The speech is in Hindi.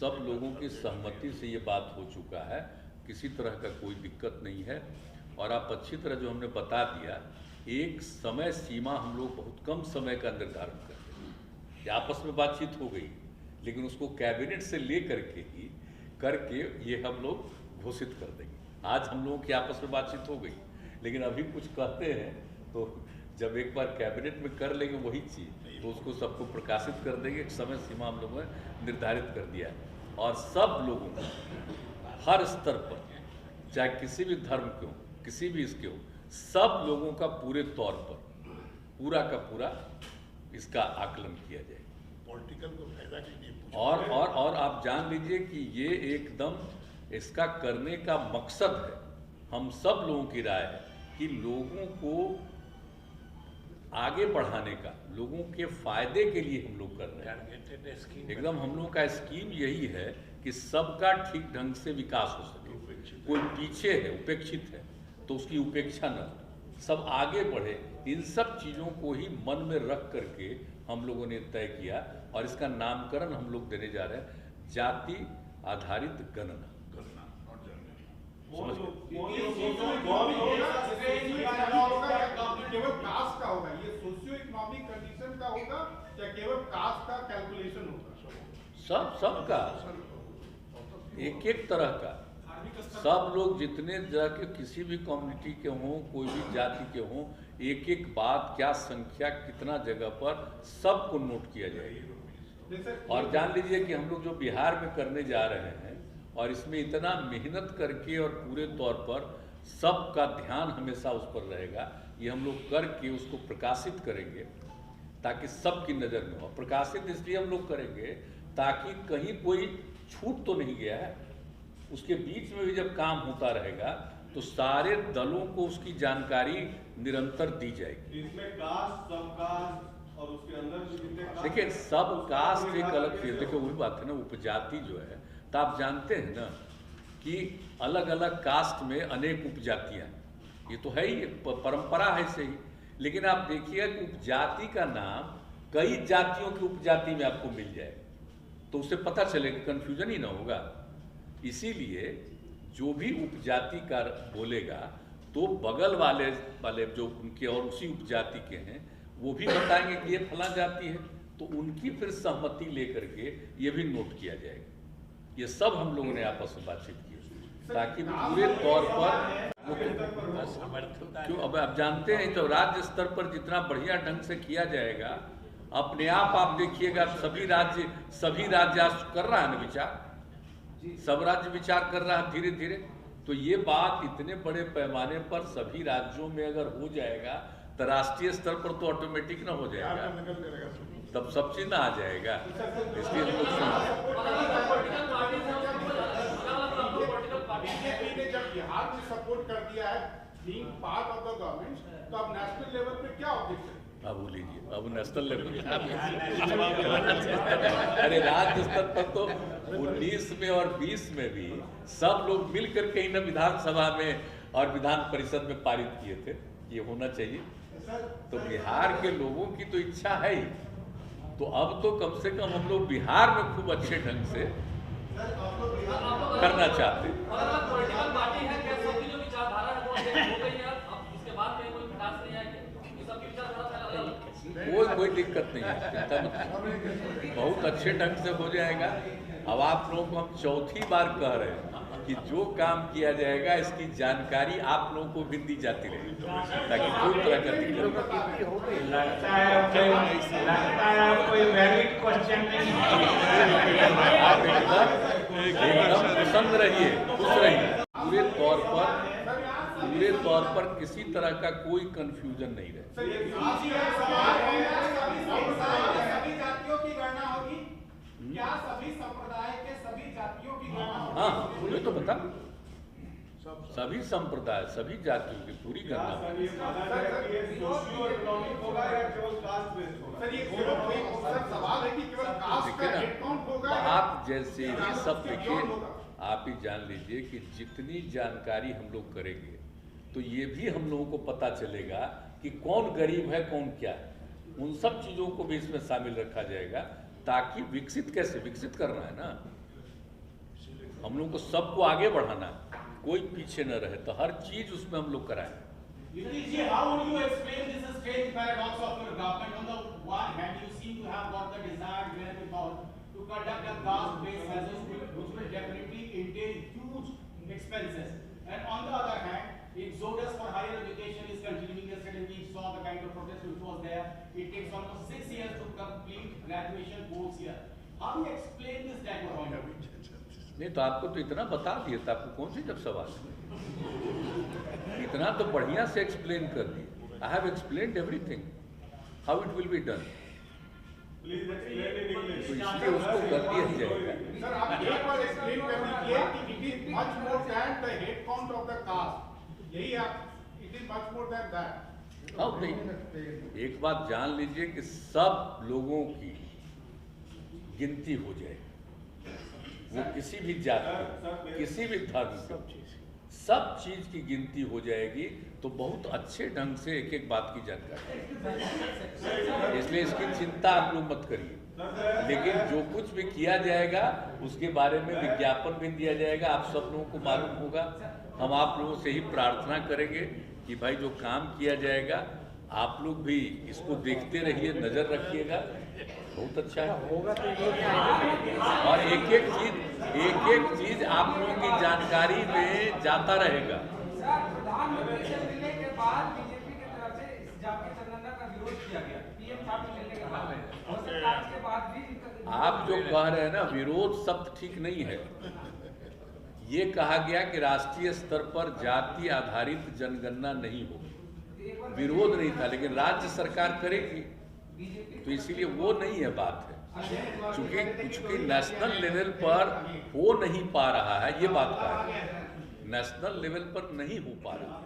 सब लोगों की सहमति से ये बात हो चुका है, किसी तरह का कोई दिक्कत नहीं है। और आप अच्छी तरह जो हमने बता दिया, एक समय सीमा हम लोग बहुत कम समय का निर्धारण करते हैं। आपस में बातचीत हो गई, लेकिन उसको कैबिनेट से ले करके ये हम लोग घोषित कर देंगे। आज हम लोगों की आपस में बातचीत हो गई, लेकिन अभी कुछ कहते हैं तो जब एक बार कैबिनेट में कर लेंगे वही चीज़, तो उसको सबको प्रकाशित कर देंगे। एक समय सीमा हम लोगों ने निर्धारित कर दिया है, और सब लोगों को हर स्तर पर, चाहे किसी भी धर्म के हो, किसी भी इसके हो, सब लोगों का पूरे तौर पर पूरा का पूरा इसका आकलन किया जाए। पॉलिटिकल को फायदा के लिए और आप जान लीजिए कि ये एकदम इसका करने का मकसद है, हम सब लोगों की राय है कि लोगों को आगे बढ़ाने का, लोगों के फायदे के लिए हम लोग कर रहे हैं। एकदम हम लोगों का स्कीम यही है कि सबका ठीक ढंग से विकास हो सके। कोई पीछे है, उपेक्षित है, तो उसकी उपेक्षा न हो, सब आगे बढ़े। इन सब चीज़ों को ही मन में रख करके हम लोगों ने तय किया, और इसका नामकरण हम लोग देने जा रहे हैं जाति आधारित गणना। केवल कास्ट का होगा, ये सोशियो इकोनॉमिक कंडीशन का होगा या केवल कास्ट का कैलकुलेशन होगा? सबका एक एक तरह का, सब लोग जितने जाके किसी भी कम्युनिटी के हों, कोई भी जाति के हों, एक एक बात, क्या संख्या, कितना जगह पर, सबको नोट किया जाएगा। और जान लीजिए कि हम लोग जो बिहार में करने जा रहे हैं, और इसमें इतना मेहनत करके और पूरे तौर पर सबका ध्यान हमेशा उस पर रहेगा, ये हम लोग करके उसको प्रकाशित करेंगे ताकि सबकी नज़र में हो। प्रकाशित इसलिए हम लोग करेंगे ताकि कहीं कोई छूट तो नहीं गया है। उसके बीच में भी जब काम होता रहेगा तो सारे दलों को उसकी जानकारी निरंतर दी जाएगी। इसमें कास्ट, सब कास्ट और उसके अंदर देखिए, सब कास्ट एक अलग चीज। देखिए वही बात है ना, उपजाति जो है, तो आप जानते हैं ना कि अलग अलग कास्ट में अनेक उपजातियां, ये तो है ही, परंपरा है सही। लेकिन आप देखिए कि उपजाति का नाम कई जातियों की उपजाति में आपको मिल जाए, तो उससे पता चलेगा, कंफ्यूजन ही ना होगा। इसीलिए जो भी उपजाति का बोलेगा तो बगल वाले जो उनके और उसी उपजाति के हैं, वो भी बताएंगे कि ये फला जाति है, तो उनकी फिर सहमति लेकर के ये भी नोट किया जाएगा। ये सब हम लोगों ने आपस में बातचीत की ताकि पूरे तौर पर क्यों, अब आप जानते हैं तो राज्य स्तर पर जितना बढ़िया ढंग से किया जाएगा, अपने आप देखिएगा सभी राज्य आज कर रहा है ना विचार, सब राज्य विचार कर रहा है धीरे धीरे। तो ये बात इतने बड़े पैमाने पर सभी राज्यों में अगर हो जाएगा तो राष्ट्रीय स्तर पर तो ऑटोमेटिक ना हो जाएगा, तब सब चीज ना आ जाएगा। इसलिए हम बीजेपी ने जब बिहार में सपोर्ट कर दिया है being part of the government, तो अब नेशनल लेवल पे क्या ऑब्जेक्शन? अब लीजिए, अब नेशनल लेवल अरे राज्य स्तर पर तो 19 में और 20 में भी सब लोग मिल करके ही ना विधानसभा में और विधान परिषद में पारित किए थे, ये होना चाहिए। तो बिहार के लोगों की तो इच्छा है ही, तो अब तो कम से कम हम लोग बिहार में खूब अच्छे ढंग से करना चाहते हैं। कोई दिक्कत नहीं है, चिंता मत, बहुत अच्छे ढंग से हो जाएगा। अब आप लोगों को हम चौथी बार कह रहे हैं कि जो काम किया जाएगा इसकी जानकारी आप लोगों को भी दी जाती रहेगी, ताकि कोई तरह का दिक्कत आप एकदम प्रसन्न रहिए, खुश रहिए। पूरे तौर पर किसी तरह का कोई कंफ्यूजन नहीं रहे। सभी जातियों की गणना होगी क्या? सभी संप्रदाय के सभी जातियों की गणना? हाँ, ये तो बता, सभी संप्रदाय, सभी जातियों की पूरी गणना। आप जैसे ही सब देखिए, आप ही जान लीजिए कि जितनी जानकारी हम लोग करेंगे तो ये भी हम लोगों को पता चलेगा कि कौन गरीब है, कौन क्या है। उन सब चीज़ों को भी इसमें शामिल रखा जाएगा ताकि विकसित करना है ना, हम लोग को सबको आगे बढ़ाना है, कोई पीछे न रहे, तो हर चीज उसमें हम लोग कराएं। Nitish, how would you explain this strange paradox of your government? On the one hand, you seem to have got the desired wherewithal to conduct a caste-based census, which will definitely entail huge expenses. And on the other hand, exodus for higher education is continuing. Yesterday we saw the kind of protest which was there. It takes almost 6 years to complete graduation course here. How do you explain this dichotomy? नहीं तो आपको तो इतना बता दिया था, आपको कौन सी जब सवाल है? इतना तो बढ़िया से एक्सप्लेन कर दिए। I have explained everything how it will be done, Please explain in English. तो इसलिए उसको कर दिया जाएगा। सर आप एक बार एक्सप्लेन कर दीजिए कि it is much more than the head count of the caste, यही आप, it is much more than that. हाँ नहीं, एक बात जान लीजिए कि सब लोगों की गिनती हो जाए, वो किसी भी जात के, किसी भी धर्म के, सब चीज की गिनती हो जाएगी, तो बहुत अच्छे ढंग से एक एक बात की जानकारी, इसलिए इसकी चिंता आप लोग मत करिए। लेकिन जो कुछ भी किया जाएगा उसके बारे में विज्ञापन भी दिया जाएगा, आप सब लोगों को मालूम होगा। हम आप लोगों से ही प्रार्थना करेंगे कि भाई जो काम किया जाएगा आप लोग भी इसको देखते रहिए, नजर रखिएगा, बहुत अच्छा है होगा। और एक एक चीज आप लोगों की जानकारी में जाता रहेगा। प्रधानमंत्री से मिलने के बाद बीजेपी की तरफ से जाति जनगणना का विरोध किया गया, पीएम साहब से मिलने के बाद, और सरकार के बाद भी आप जो कह रहे हैं ना, विरोध शब्द ठीक नहीं है। ये कहा गया कि राष्ट्रीय स्तर पर जाति आधारित जनगणना नहीं होगी, विरोध नहीं था, लेकिन राज्य सरकार करेगी, तो इसीलिए वो नहीं है बात है। चूंकि नेशनल लेवल पर हो नहीं पा रहा है, ये बात का है, नेशनल लेवल पर नहीं हो पा रहा है।